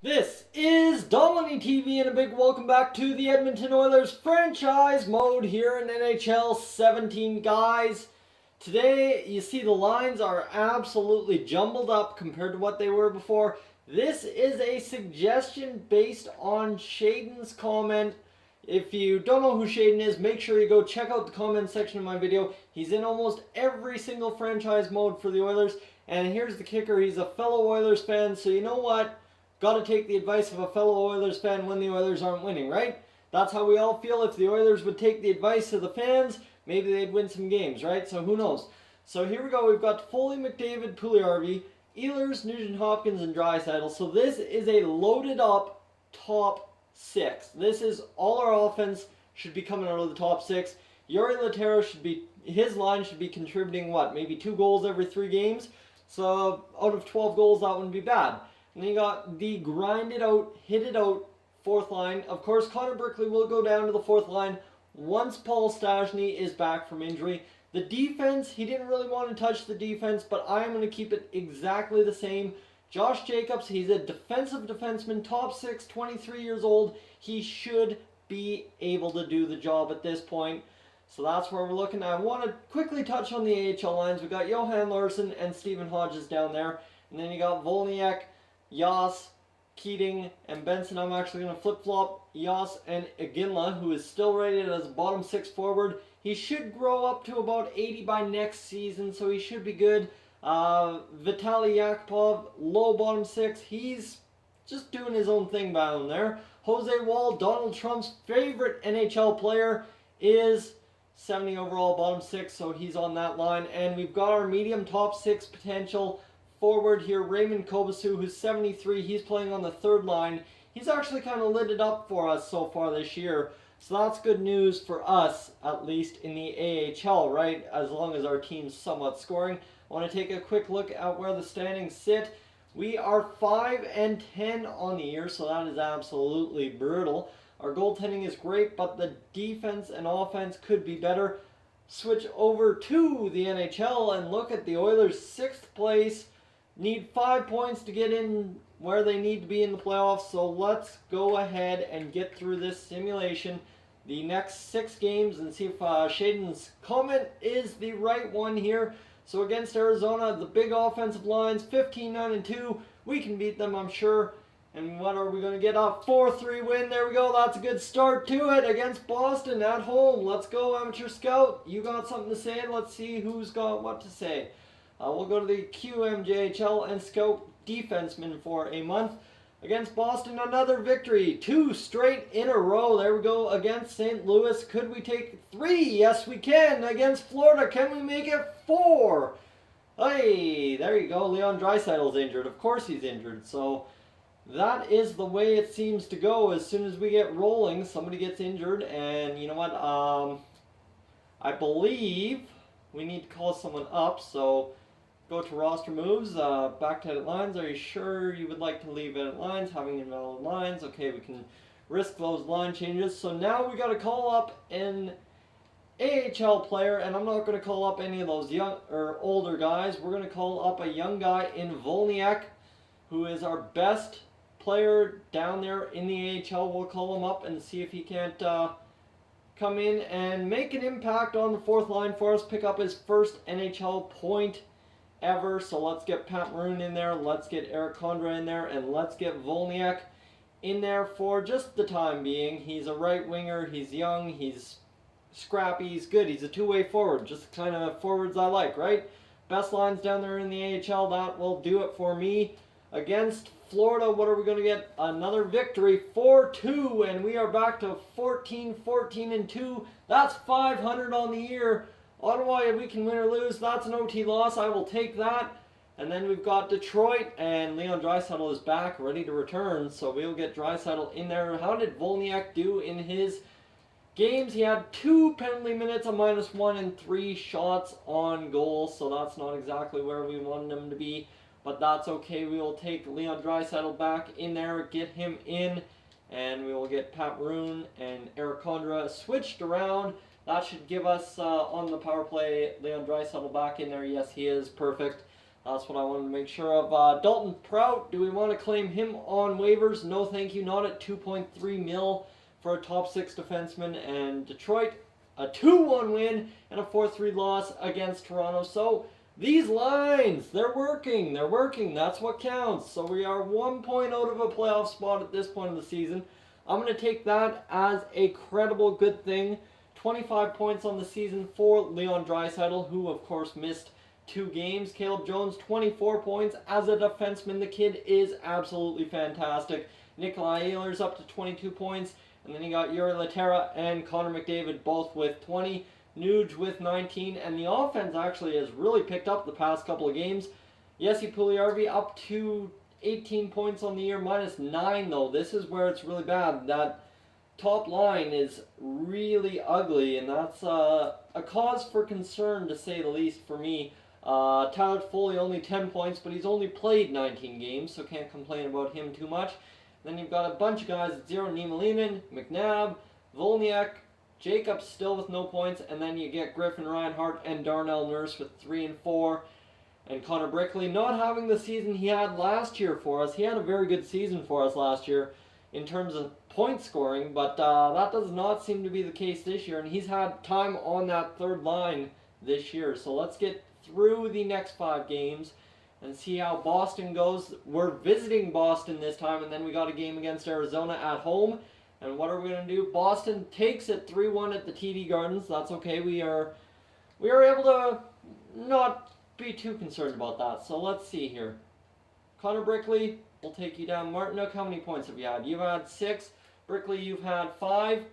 This is Dominant TV and a big welcome back to the Edmonton Oilers franchise mode here in NHL 17, guys. Today, you see the lines are absolutely jumbled up compared to what they were before. This is a suggestion based on Shaedon's comment. If you don't know who Shaedon is, make sure you go check out the comment section of my video. He's in almost every single franchise mode for the Oilers. And here's the kicker, he's a fellow Oilers fan, so you know what? Got to take the advice of a fellow Oilers fan when the Oilers aren't winning, right? That's how we all feel. If the Oilers would take the advice of the fans, maybe they'd win some games, right? So who knows? So here we go. We've got Foley, McDavid, Puljujärvi, Ehlers, Nugent Hopkins, and Draisaitl. So this is a loaded up top six. This is all our offense should be coming out of the top six. Jori Lehtera his line should be contributing what? Maybe 2 goals every 3 games. So out of 12 goals, that wouldn't be bad. And then you got the grind it out, hit it out fourth line. Of course, Connor Berkeley will go down to the fourth line once Paul Stastny is back from injury. The defense, he didn't really want to touch the defense, but I am going to keep it exactly the same. Josh Jacobs, he's a defensive defenseman, top 6, 23 years old. He should be able to do the job at this point. So that's where we're looking. I want to quickly touch on the AHL lines. We got Johan Larsson and Stephen Hodges down there. And then you got Volniak, Yas, Keating, and Benson. I'm actually going to flip-flop Yas and Iginla, who is still rated as a bottom 6 forward. He should grow up to about 80 by next season, so he should be good. Vitaly Yakupov, low bottom 6. He's just doing his own thing down there. Jose Wall, Donald Trump's favorite NHL player, is 70 overall, bottom 6, so he's on that line. And we've got our medium top 6 potential forward here, Raymond Kobasu, who's 73. He's playing on the third line. He's actually kind of lit it up for us so far this year. So that's good news for us, at least in the AHL, right? As long as our team's somewhat scoring. I want to take a quick look at where the standings sit. We are 5-10 on the year, so that is absolutely brutal. Our goaltending is great, but the defense and offense could be better. Switch over to the NHL and look at the Oilers' 6th place. Need 5 points to get in where they need to be in the playoffs, so let's go ahead and get through this simulation. The next 6 games and see if Shaedon's comment is the right one here. So against Arizona, the big offensive lines, 15-9-2. We can beat them, I'm sure. And what are we going to get? A 4-3 win. There we go. That's a good start to it against Boston at home. Let's go, Amateur Scout. You got something to say? Let's see who's got what to say. We'll go to the QMJHL and scout defenseman for a month. Against Boston, another victory. 2 straight in a row. There we go against St. Louis. Could we take 3? Yes, we can. Against Florida, can we make it 4? Hey, there you go. Leon Draisaitl's injured. Of course he's injured. So that is the way it seems to go. As soon as we get rolling, somebody gets injured. And you know what? I believe we need to call someone up. So go to roster moves, back to edit lines. Are you sure you would like to leave edit lines? Having invalid lines. Okay, we can risk those line changes. So now we got to call up an AHL player, and I'm not going to call up any of those young or older guys. We're going to call up a young guy in Volniak, who is our best player down there in the AHL. We'll call him up and see if he can't come in and make an impact on the fourth line for us. Pick up his first NHL point ever. So let's get Pat Maroon in there, let's get Eric Condra in there, and let's get Volniak in there for just the time being. He's a right winger, he's young, he's scrappy, he's good, he's a two-way forward, just the kind of forwards I like, right? Best lines down there in the AHL, that will do it for me. Against Florida, what are we going to get? Another victory, 4-2, and we are back to 14-2. That's 500 on the year. Ottawa, if we can win or lose, that's an OT loss. I will take that. And then we've got Detroit, and Leon Draisaitl is back, ready to return. So we'll get Draisaitl in there. How did Volniak do in his games? He had 2 penalty minutes, a -1, and 3 shots on goal. So that's not exactly where we wanted him to be. But that's okay. We will take Leon Draisaitl back in there, get him in. And we will get Pat Maroon and Eric Condra switched around. That should give us, on the power play, Leon Draisaitl back in there. Yes, he is. Perfect. That's what I wanted to make sure of. Dalton Prout, do we want to claim him on waivers? No, thank you. Not at 2.3 mil for a top 6 defenseman. And Detroit, a 2-1 win and a 4-3 loss against Toronto. So these lines, they're working. They're working. That's what counts. So we are 1 point out of a playoff spot at this point of the season. I'm going to take that as a credible good thing. 25 points on the season for Leon Draisaitl, who of course missed 2 games. Caleb Jones, 24 points. As a defenseman, the kid is absolutely fantastic. Nikolai Ehlers up to 22 points. And then you got Yuri Laterra and Connor McDavid both with 20. Nuge with 19. And the offense actually has really picked up the past couple of games. Jesse Puljujarvi up to 18 points on the year, -9 though. This is where it's really bad. That top line is really ugly, and that's a cause for concern to say the least for me. Tyler Foley only 10 points, but he's only played 19 games, so can't complain about him too much. Then you've got a bunch of guys at 0. Niemelainen, McNabb, Volniak, Jacobs still with no points, and then you get Griffin Reinhart and Darnell Nurse with 3 and 4. And Connor Brickley not having the season he had last year for us. He had a very good season for us last year in terms of point scoring, but that does not seem to be the case this year, and he's had time on that third line this year. So let's get through the next 5 games and see how Boston goes. We're visiting Boston this time, and then we got a game against Arizona at home. And what are we going to do? Boston takes it 3-1 at the TD Gardens. That's okay. We are able to not be too concerned about that. So let's see here. Connor Brickley, we'll take you down. Martinook, how many points have you had? You've had 6. Brickley, you've had 5.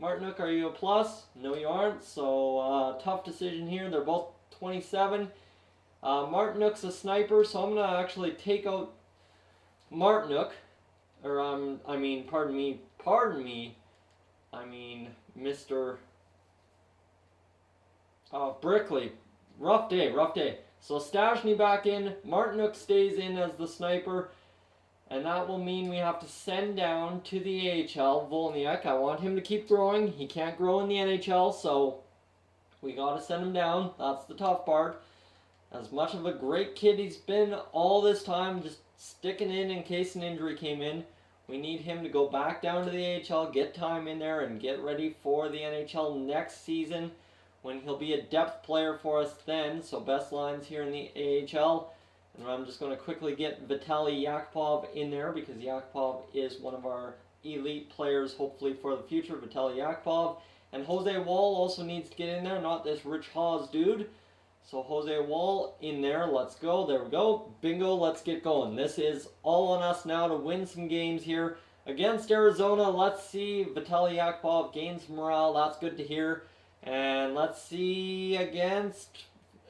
Martinook, are you a plus? No, you aren't. So tough decision here. They're both 27. Martinook's a sniper, so I'm going to actually take out Martinook. Or, pardon me, Mr. Brickley. Rough day. So Stashny back in, Martinook stays in as the sniper, and that will mean we have to send down to the AHL Volniak. I want him to keep growing. He can't grow in the NHL, so we got to send him down. That's the tough part. As much of a great kid he's been all this time, just sticking in case an injury came in, we need him to go back down to the AHL, get time in there, and get ready for the NHL next season, when he'll be a depth player for us then. So best lines here in the AHL. And I'm just going to quickly get Vitaly Yakupov in there, because Yakupov is one of our elite players, hopefully for the future. Vitaly Yakupov. And Jose Wall also needs to get in there, not this Rich Haas dude. So Jose Wall in there. Let's go. There we go. Bingo. Let's get going. This is all on us now to win some games here against Arizona. Let's see Vitaly Yakupov gain some morale. That's good to hear. And let's see against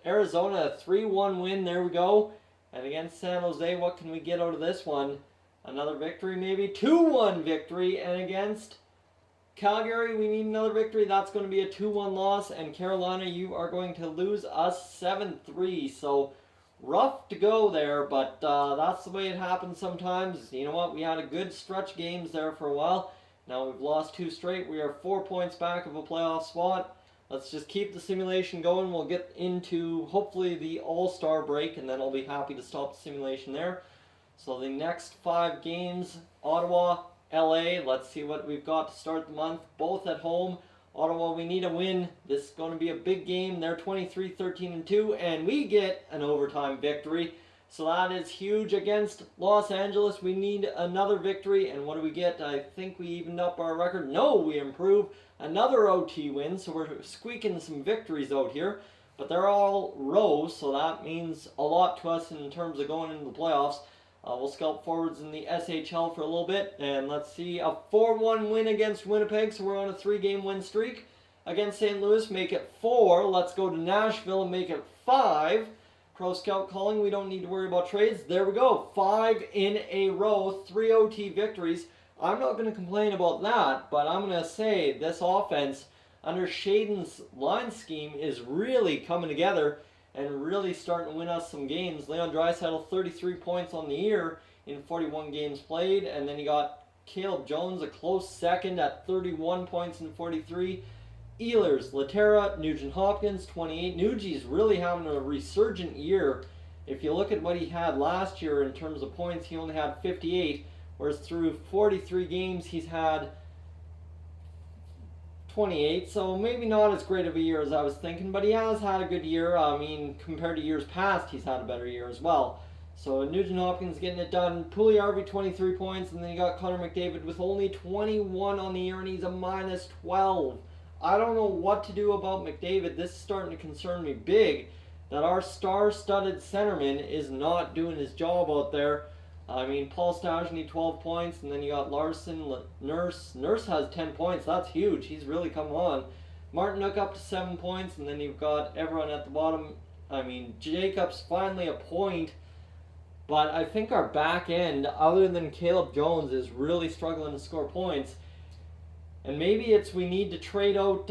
Arizona, a 3-1 win. There we go. And against San Jose, what can we get out of this one? Another victory, maybe. 2-1 victory. And against Calgary, we need another victory. That's going to be a 2-1 loss. And Carolina, you are going to lose us 7-3. So rough to go there, but that's the way it happens sometimes. You know what? We had a good stretch games there for a while. Now we've lost 2 straight. We are 4 points back of a playoff spot. Let's just keep the simulation going. We'll get into, hopefully, the All-Star break, and then I'll be happy to stop the simulation there. So the next 5 games, Ottawa, LA. Let's see what we've got to start the month. Both at home. Ottawa, we need a win. This is going to be a big game. They're 23-13-2, and we get an overtime victory. So that is huge. Against Los Angeles, we need another victory. And what do we get? I think we evened up our record. No, we improve. Another OT win. So we're squeaking some victories out here. But they're all rows, so that means a lot to us in terms of going into the playoffs. We'll scout forwards in the SHL for a little bit. And let's see, a 4-1 win against Winnipeg. So we're on a 3-game win streak. Against St. Louis, make it 4. Let's go to Nashville and make it 5. Pro Scout calling, we don't need to worry about trades. There we go, 5 in a row, 3 OT victories. I'm not going to complain about that, but I'm going to say this offense under Shaedon's line scheme is really coming together and really starting to win us some games. Leon Draisaitl, 33 points on the year in 41 games played, and then you got Caleb Jones, a close second at 31 points in 43. Ehlers, Laterra, Nugent Hopkins, 28. Nugi's really having a resurgent year if you look at what he had last year in terms of points, he only had 58, whereas through 43 games he's had 28, so maybe not as great of a year as I was thinking, but he has had a good year. I mean, compared to years past, he's had a better year as well. So Nugent Hopkins getting it done. Puljujarvi 23 points, and then you got Connor McDavid with only 21 on the year, and he's a minus 12. I don't know what to do about McDavid. This is starting to concern me big, that our star-studded centerman is not doing his job out there. I mean, Paul Stastny 12 points, and then you got Larson, Nurse. Nurse has 10 points. That's huge. He's really come on. Martinook up to 7 points, and then you've got everyone at the bottom. I mean, Jacobs finally a point, but I think our back end, other than Caleb Jones, is really struggling to score points. And maybe it's we need to trade out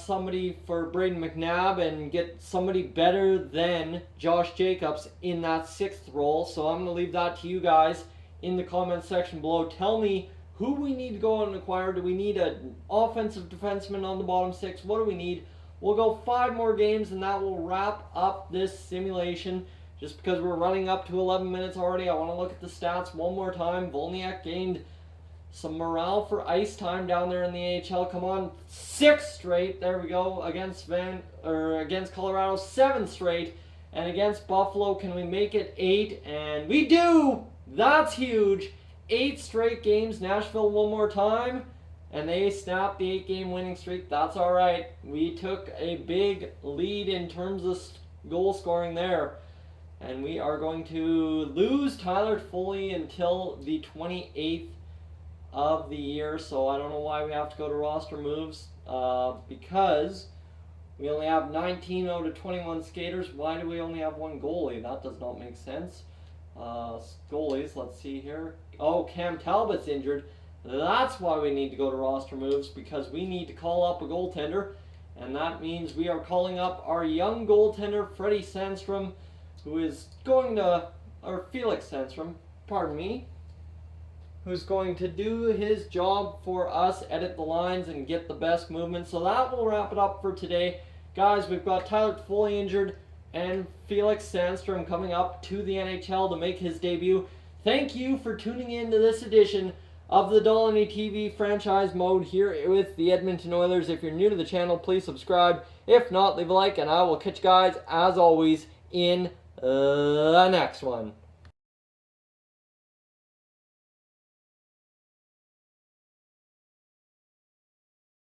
somebody for Braden McNabb and get somebody better than Josh Jacobs in that sixth role. So I'm going to leave that to you guys in the comments section below. Tell me who we need to go out and acquire. Do we need an offensive defenseman on the bottom six? What do we need? We'll go 5 more games and that will wrap up this simulation. Just because we're running up to 11 minutes already, I want to look at the stats one more time. Volniak gained some morale for ice time down there in the AHL. Come on, 6 straight. There we go. Against Colorado, 7 straight. And against Buffalo, can we make it 8? And we do! That's huge. 8 straight games. Nashville one more time. And they snapped the 8-game winning streak. That's all right. We took a big lead in terms of goal scoring there. And we are going to lose Tyler Toffoli until the 28th of the year, so I don't know why we have to go to roster moves, because we only have 19 out of 21 skaters. Why do we only have 1 goalie? That does not make sense. Goalies, let's see here. Oh, Cam Talbot's injured. That's why we need to go to roster moves, because we need to call up a goaltender, and that means we are calling up our young goaltender, Freddie Sandstrom, who is going to, or Felix Sandstrom, pardon me, who's going to do his job for us, edit the lines, and get the best movement. So that will wrap it up for today. Guys, we've got Tyler Toffoli injured and Felix Sandstrom coming up to the NHL to make his debut. Thank you for tuning in to this edition of the Dolany TV franchise mode here with the Edmonton Oilers. If you're new to the channel, please subscribe. If not, leave a like, and I will catch you guys, as always, in the next one.